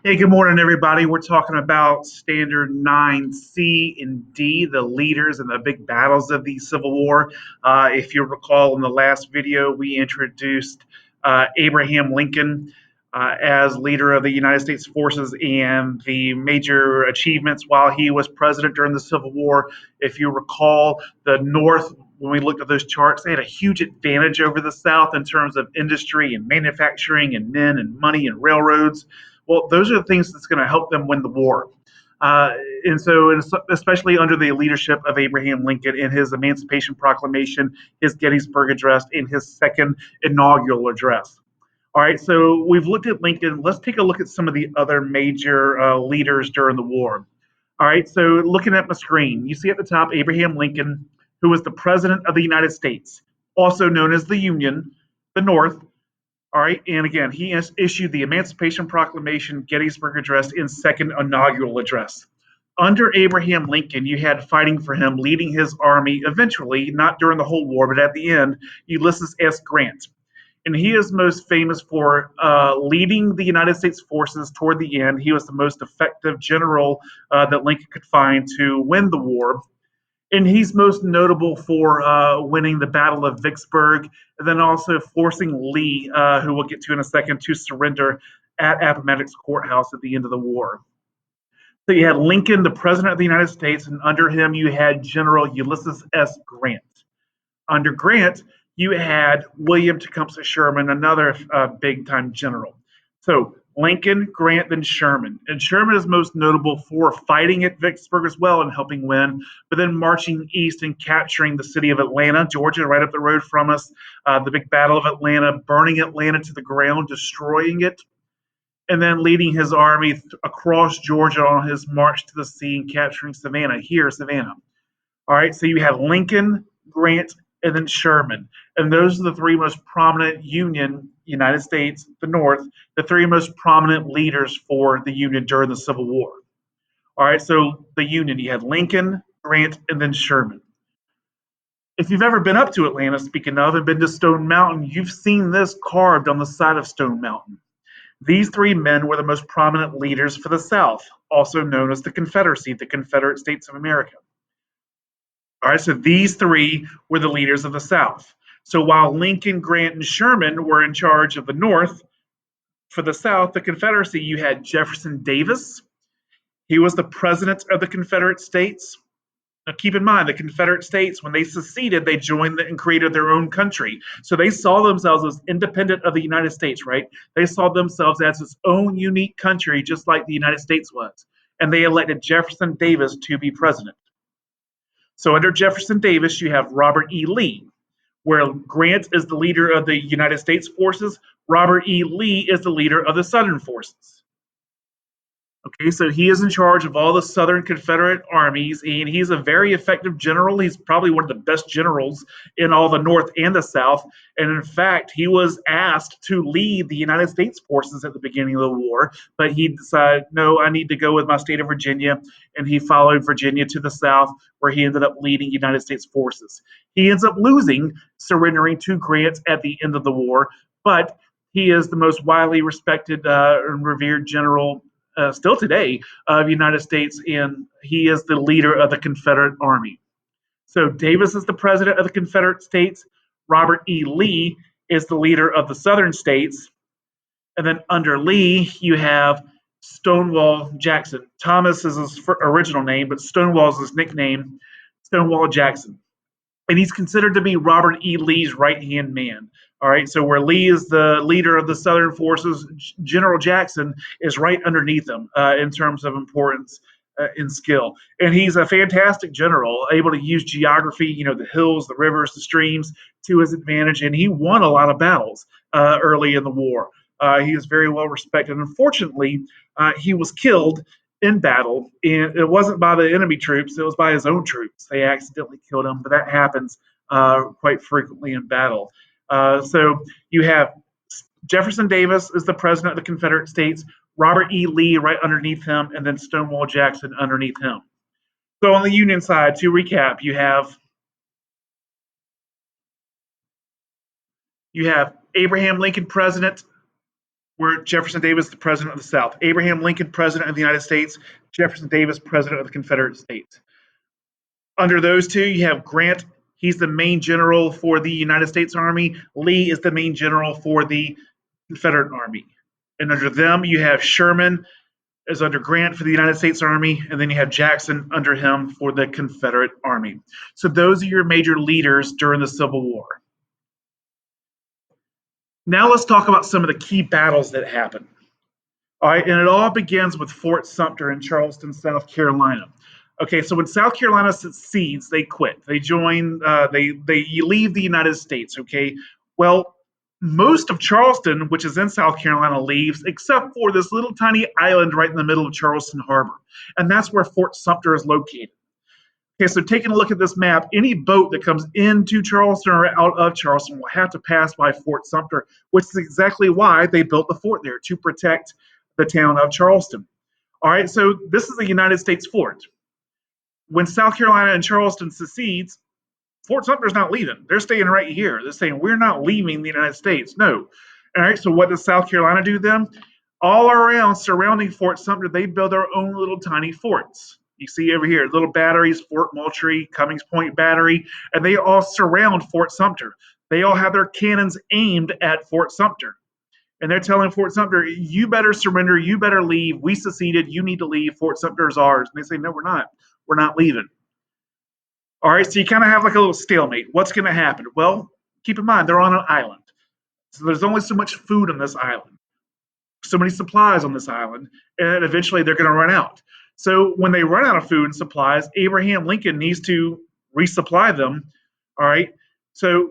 Hey, good morning, everybody. We're talking about Standard 9C and D, the leaders and the big battles of the Civil War. If you recall, in the last video, we introduced Abraham Lincoln as leader of the United States forces and the major achievements while he was president during the Civil War. If you recall, the North, when we looked at those charts, they had a huge advantage over the South in terms of industry and manufacturing and men and money and railroads. Well, those are the things that's going to help them win the war. Uh, and so, especially under the leadership of Abraham Lincoln in his Emancipation Proclamation, his Gettysburg Address, and his second inaugural address. All right, so we've looked at Lincoln. Let's take a look at some of the other major leaders during the war. All right, so looking at my screen, you see at the top Abraham Lincoln, who was the President of the United States, also known as the Union, the North. All right, and again, he has issued the Emancipation Proclamation, Gettysburg Address, and second inaugural address. Under Abraham Lincoln, you had fighting for him, leading his army eventually, not during the whole war, but at the end, Ulysses S. Grant. And he is most famous for leading the United States forces toward the end. He was the most effective general that Lincoln could find to win the war, and he's most notable for winning the Battle of Vicksburg, and then also forcing Lee, who we'll get to in a second, to surrender at Appomattox Courthouse at the end of the war. So you had Lincoln, the President of the United States, and under him you had General Ulysses S. Grant. Under Grant, you had William Tecumseh Sherman, another big time general. So Lincoln, Grant, then Sherman. And Sherman is most notable for fighting at Vicksburg as well and helping win, but then marching east and capturing the city of Atlanta, Georgia, right up the road from us. The big Battle of Atlanta, burning Atlanta to the ground, destroying it, and then leading his army across Georgia on his march to the sea and capturing Savannah, here, Savannah. All right, so you have Lincoln, Grant, and then Sherman. And those are the three most prominent Union, United States, the North, the three most prominent leaders for the Union during the Civil War. All right, so the Union, you had Lincoln, Grant, and then Sherman. If you've ever been up to Atlanta, speaking of, and been to Stone Mountain, you've seen this carved on the side of Stone Mountain. These three men were the most prominent leaders for the South, also known as the Confederacy, the Confederate States of America. All right, so these three were the leaders of the South. So while Lincoln, Grant, and Sherman were in charge of the North, for the South, the Confederacy, you had Jefferson Davis. He was the president of the Confederate States. Now, keep in mind, the Confederate States, when they seceded, they joined and created their own country. So they saw themselves as independent of the United States, right? They saw themselves as its own unique country, just like the United States was. And they elected Jefferson Davis to be president. So under Jefferson Davis, you have Robert E. Lee, where Grant is the leader of the United States forces. Robert E. Lee is the leader of the Southern forces. Okay, so he is in charge of all the Southern Confederate armies, and he's a very effective general. He's probably one of the best generals in all the North and the South. And in fact, he was asked to lead the United States forces at the beginning of the war, but he decided, no, I need to go with my state of Virginia. And he followed Virginia to the South, where he ended up leading United States forces. He ends up losing, surrendering to Grant at the end of the war, but he is the most widely respected and revered general still today of the United States, and he is the leader of the Confederate Army. So Davis is the president of the Confederate States. Robert E. Lee is the leader of the Southern states. And then under Lee, you have Stonewall Jackson. Thomas is his original name, but Stonewall is his nickname, Stonewall Jackson. And he's considered to be Robert E. Lee's right hand man. All right, so where Lee is the leader of the Southern forces, General Jackson is right underneath him in terms of importance and skill. And he's a fantastic general, able to use geography, the hills, the rivers, the streams to his advantage. And he won a lot of battles early in the war. He is very well respected. Unfortunately, he was killed in battle, and it wasn't by the enemy troops, it was by his own troops. They accidentally killed him, but that happens quite frequently in battle. So you have Jefferson Davis is the president of the Confederate States, Robert E. Lee right underneath him, and then Stonewall Jackson underneath him. So on the Union side, to recap, you have Abraham Lincoln president, Where Jefferson Davis, the president of the South. Abraham Lincoln, president of the United States. Jefferson Davis, president of the Confederate States. Under those two, you have Grant. He's the main general for the United States Army. Lee is the main general for the Confederate Army. And under them, you have Sherman is under Grant for the United States Army, and then you have Jackson under him for the Confederate Army. So those are your major leaders during the Civil War. Now let's talk about some of the key battles that happened. All right, and it all begins with Fort Sumter in Charleston, South Carolina. Okay, so when South Carolina secedes, they quit. They join. They leave the United States. Okay, well, most of Charleston, which is in South Carolina, leaves, except for this little tiny island right in the middle of Charleston Harbor, and that's where Fort Sumter is located. Okay, so taking a look at this map, any boat that comes into Charleston or out of Charleston will have to pass by Fort Sumter, which is exactly why they built the fort there, to protect the town of Charleston. All right, so this is a United States fort. When South Carolina and Charleston secedes, Fort Sumter's not leaving. They're staying right here. They're saying, we're not leaving the United States. No. All right, so what does South Carolina do then? All around surrounding Fort Sumter, they build their own little tiny forts. You see over here, little batteries, Fort Moultrie, Cummings Point Battery, and they all surround Fort Sumter. They all have their cannons aimed at Fort Sumter. And they're telling Fort Sumter, you better surrender, you better leave. We seceded, you need to leave. Fort Sumter is ours. And they say, no, we're not. We're not leaving. All right, so you kind of have like a little stalemate. What's going to happen? Well, keep in mind, they're on an island. So there's only so much food on this island, so many supplies on this island, and eventually they're going to run out. So when they run out of food and supplies, Abraham Lincoln needs to resupply them. All right, so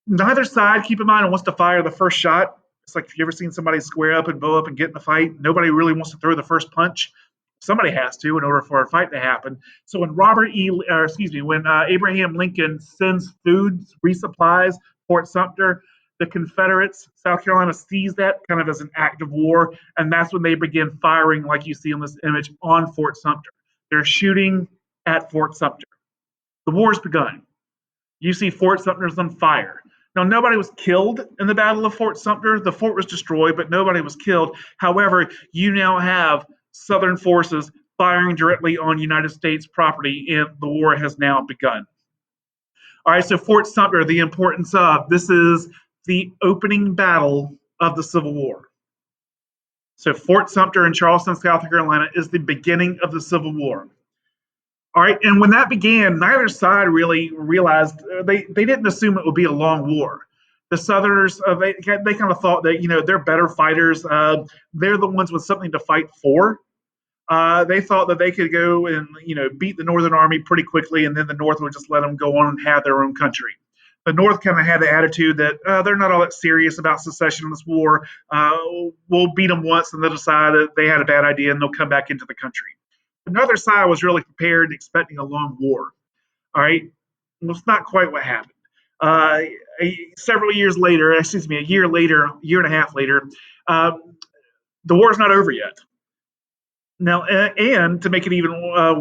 neither side, keep in mind, wants to fire the first shot. It's like if you ever seen somebody square up and bow up and get in a fight, nobody really wants to throw the first punch. Somebody has to in order for a fight to happen. So when when Abraham Lincoln sends food, resupplies Fort Sumter, the Confederates, South Carolina sees that kind of as an act of war, and that's when they begin firing, like you see on this image, on Fort Sumter. They're shooting at Fort Sumter. The war's begun. You see Fort Sumter's on fire. Now, nobody was killed in the Battle of Fort Sumter. The fort was destroyed, but nobody was killed. However, you now have Southern forces firing directly on United States property, and the war has now begun. All right, so Fort Sumter, the importance of this is the opening battle of the Civil War. So Fort Sumter in Charleston, South Carolina is the beginning of the Civil War. All right, and when that began, neither side really realized they didn't assume it would be a long war. The Southerners they kind of thought that they're better fighters. They're the ones with something to fight for. They thought that they could go and beat the Northern Army pretty quickly, and then the North would just let them go on and have their own country. The North kind of had the attitude that they're not all that serious about secession in this war. We'll beat them once, and they'll decide that they had a bad idea, and they'll come back into the country. Another side was really prepared and expecting a long war. All right, well, it's not quite what happened. Several years later, a year later, year and a half later, the war's not over yet. Now, and to make it even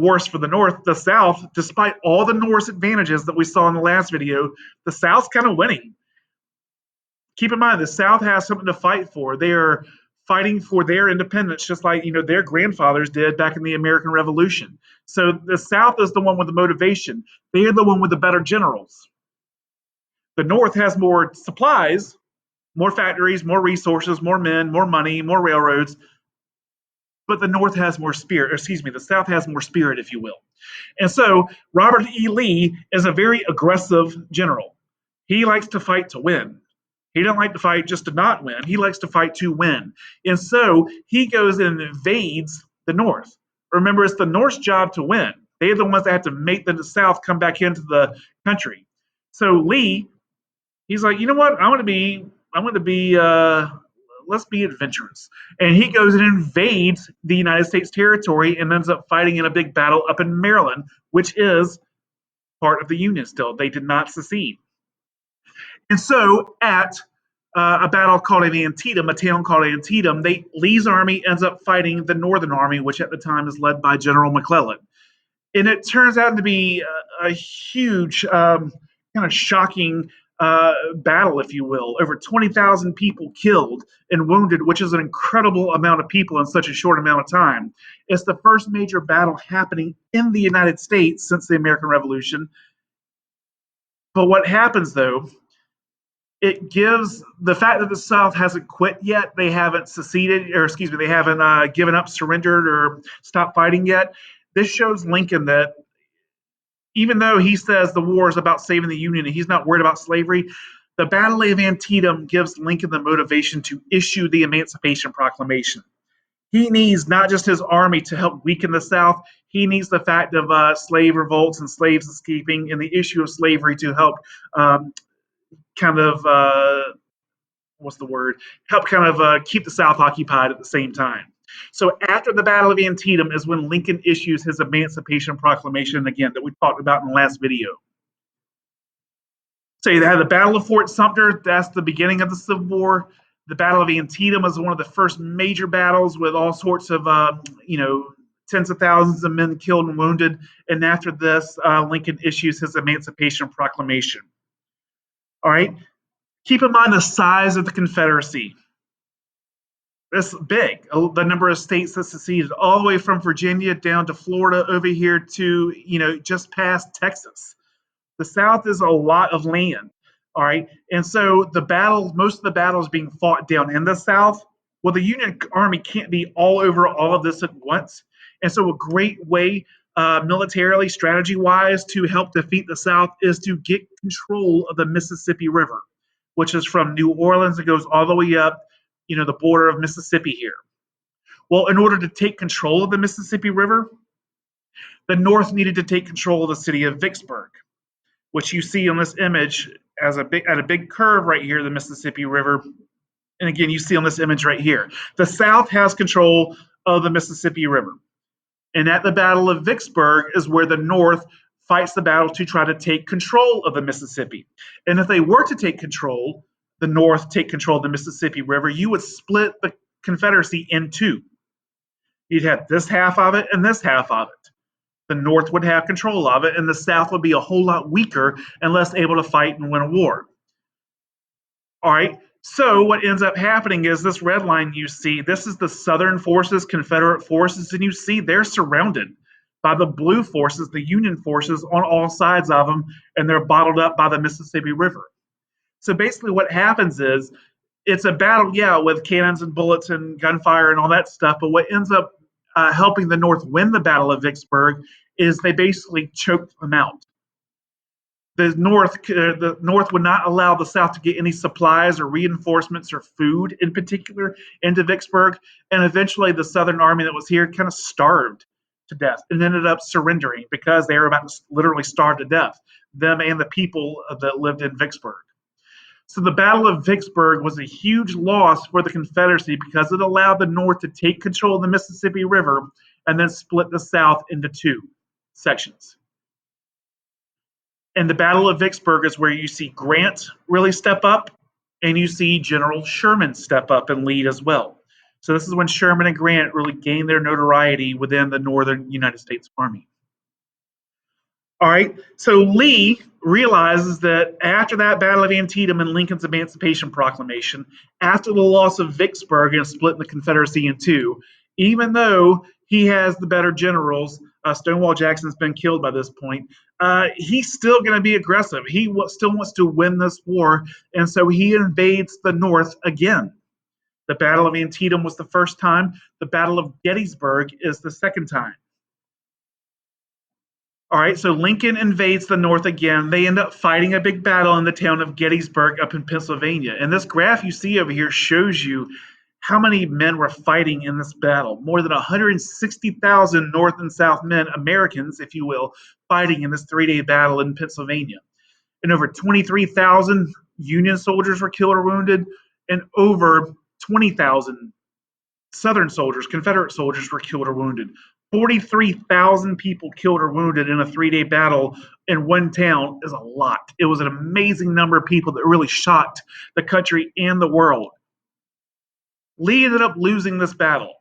worse for the North, the South, despite all the North's advantages that we saw in the last video, the South's kind of winning. Keep in mind, the South has something to fight for. They are fighting for their independence, just like their grandfathers did back in the American Revolution. So the South is the one with the motivation. They are the one with the better generals. The North has more supplies, more factories, more resources, more men, more money, more railroads. But the North has more spirit, the South has more spirit, if you will. And so Robert E. Lee is a very aggressive general. He likes to fight to win. He doesn't like to fight just to not win. He likes to fight to win. And so he goes and invades the North. Remember, it's the North's job to win. They're the ones that have to make the South come back into the country. So Lee, he's like, you know what? I want to be, let's be adventurous. And he goes and invades the United States territory and ends up fighting in a big battle up in Maryland, which is part of the Union still. They did not secede. And so at a battle called Antietam, a town called Antietam, Lee's army ends up fighting the Northern Army, which at the time is led by General McClellan. And it turns out to be a huge, kind of shocking battle, if you will. Over 20,000 people killed and wounded, which is an incredible amount of people in such a short amount of time. It's the first major battle happening in the United States since the American Revolution. But what happens, though, it gives the fact that the South hasn't quit yet, they haven't seceded, or excuse me, they haven't given up, surrendered, or stopped fighting yet. This shows Lincoln that even though he says the war is about saving the Union and he's not worried about slavery, the Battle of Antietam gives Lincoln the motivation to issue the Emancipation Proclamation. He needs not just his army to help weaken the South, he needs the fact of slave revolts and slaves escaping and the issue of slavery to help um, kind of what's the word? Help kind of keep the South occupied at the same time. So after the Battle of Antietam is when Lincoln issues his Emancipation Proclamation again that we talked about in the last video. So you had the Battle of Fort Sumter, that's the beginning of the Civil War. The Battle of Antietam was one of the first major battles with all sorts of, tens of thousands of men killed and wounded. And after this, Lincoln issues his Emancipation Proclamation. All right. Keep in mind the size of the Confederacy. It's big. The number of states that seceded, all the way from Virginia down to Florida, over here to just past Texas. The South is a lot of land. All right, and so most of the battles being fought down in the South. Well, the Union Army can't be all over all of this at once, and so a great way, militarily, strategy-wise, to help defeat the South is to get control of the Mississippi River, which is from New Orleans. It goes all the way up, the border of Mississippi here. Well, in order to take control of the Mississippi River, the North needed to take control of the city of Vicksburg, which you see on this image as at a big curve right here, the Mississippi River. And again, you see on this image right here. The South has control of the Mississippi River. And at the Battle of Vicksburg is where the North fights the battle to try to take control of the Mississippi. And if they were to take control, the North take control of the Mississippi River, you would split the Confederacy in two. You'd have this half of it and this half of it. The North would have control of it, and the South would be a whole lot weaker and less able to fight and win a war. All right, so what ends up happening is this red line you see, this is the Southern forces, Confederate forces, and you see they're surrounded by the blue forces, the Union forces on all sides of them, and they're bottled up by the Mississippi River. So basically what happens is it's a battle, yeah, with cannons and bullets and gunfire and all that stuff, but what ends up helping the North win the Battle of Vicksburg is they basically choked them out. The North would not allow the South to get any supplies or reinforcements or food in particular into Vicksburg, and eventually the Southern army that was here kind of starved to death and ended up surrendering because they were about to literally starve to death, them and the people that lived in Vicksburg. So the Battle of Vicksburg was a huge loss for the Confederacy because it allowed the North to take control of the Mississippi River and then split the South into two sections. And the Battle of Vicksburg is where you see Grant really step up and you see General Sherman step up and lead as well. So this is when Sherman and Grant really gained their notoriety within the Northern United States Army. All right, so Lee realizes that after that Battle of Antietam and Lincoln's Emancipation Proclamation, after the loss of Vicksburg and splitting the Confederacy in two, even though he has the better generals, Stonewall Jackson's been killed by this point, he's still going to be aggressive. He still wants to win this war, and so he invades the North again. The Battle of Antietam was the first time. The Battle of Gettysburg is the second time. All right, so Lincoln invades the North again. They end up fighting a big battle in the town of Gettysburg up in Pennsylvania. And this graph you see over here shows you how many men were fighting in this battle. More than 160,000 North and South men, Americans, if you will, fighting in this three-day battle in Pennsylvania. And over 23,000 Union soldiers were killed or wounded, and over 20,000 Southern soldiers, Confederate soldiers, were killed or wounded. 43,000 people killed or wounded in a three-day battle in one town is a lot. It was an amazing number of people that really shocked the country and the world. Lee ended up losing this battle.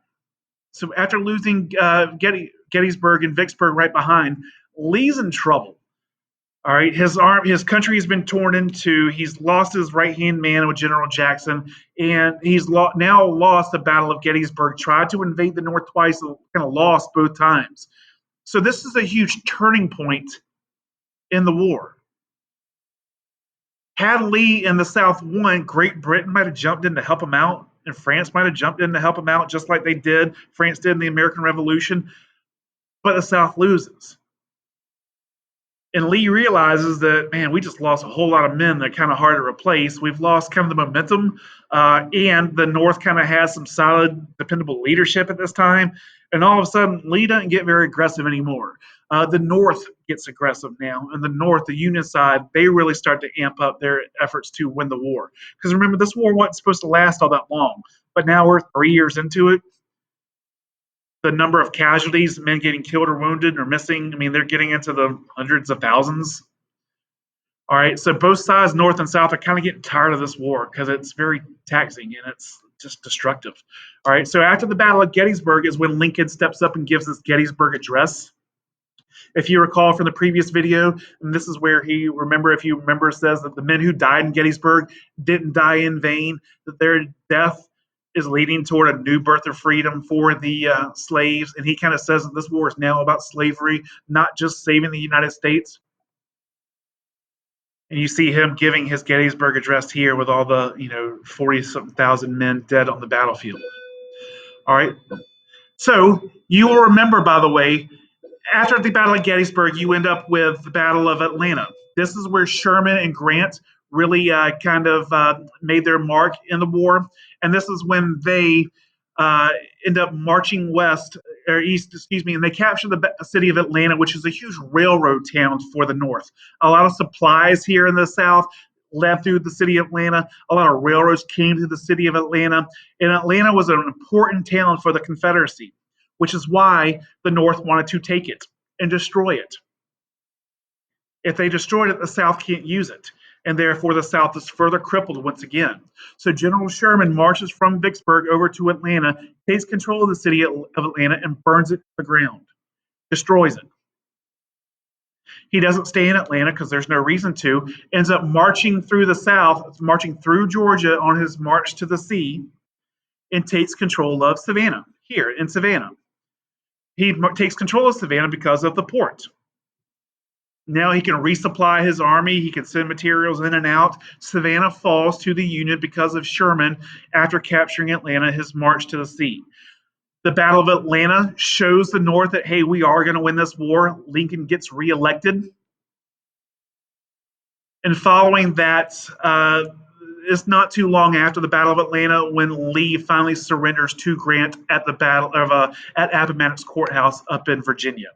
So after losing Gettysburg and Vicksburg right behind, Lee's in trouble. All right, his country has been torn in two. He's lost his right hand man with General Jackson, and he's now lost the Battle of Gettysburg. Tried to invade the North twice, and kind of lost both times. So this is a huge turning point in the war. Had Lee in the South won, Great Britain might have jumped in to help him out, and France might have jumped in to help him out, just like France did in the American Revolution. But the South loses. And Lee realizes that, man, we just lost a whole lot of men that are kind of hard to replace. We've lost kind of the momentum, and the North kind of has some solid, dependable leadership at this time. And all of a sudden, Lee doesn't get very aggressive anymore. The North gets aggressive now, and the North, the Union side, they really start to amp up their efforts to win the war. Because remember, this war wasn't supposed to last all that long, but now we're 3 years into it. The number of casualties, men getting killed or wounded or missing, I mean, they're getting into the hundreds of thousands. All right, so both sides, North and South, are kind of getting tired of this war because it's very taxing and it's just destructive. All right, so after the Battle of Gettysburg is when Lincoln steps up and gives this Gettysburg Address. If you recall from the previous video, and this is where if you remember, says that the men who died in Gettysburg didn't die in vain, that their death is leading toward a new birth of freedom for the slaves. And he kind of says that this war is now about slavery, not just saving the United States. And you see him giving his Gettysburg Address here with all the 40-something thousand men dead on the battlefield. All right. So you will remember, by the way, after the Battle of Gettysburg, you end up with the Battle of Atlanta. This is where Sherman and Grant really made their mark in the war. And this is when they end up marching west or east, and they capture the city of Atlanta, which is a huge railroad town for the North. A lot of supplies here in the South led through the city of Atlanta. A lot of railroads came to the city of Atlanta, and Atlanta was an important town for the Confederacy, which is why the North wanted to take it and destroy it. If they destroyed it, the South can't use it, and therefore the South is further crippled once again. So General Sherman marches from Vicksburg over to Atlanta, takes control of the city of Atlanta, and burns it to the ground, destroys it. He doesn't stay in Atlanta because there's no reason to, ends up marching through the South, marching through Georgia on his march to the sea, and takes control of Savannah, here in Savannah. He takes control of Savannah because of the port. Now he can resupply his army. He can send materials in and out. Savannah falls to the Union because of Sherman after capturing Atlanta, his march to the sea. The Battle of Atlanta shows the North that, hey, we are going to win this war. Lincoln gets reelected. And following that, it's not too long after the Battle of Atlanta when Lee finally surrenders to Grant at the battle of at Appomattox Courthouse up in Virginia.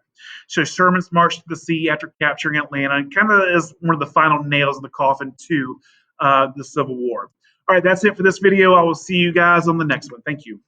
So Sherman's march to the sea after capturing Atlanta kind of is one of the final nails in the coffin to the Civil War. All right, that's it for this video. I will see you guys on the next one. Thank you.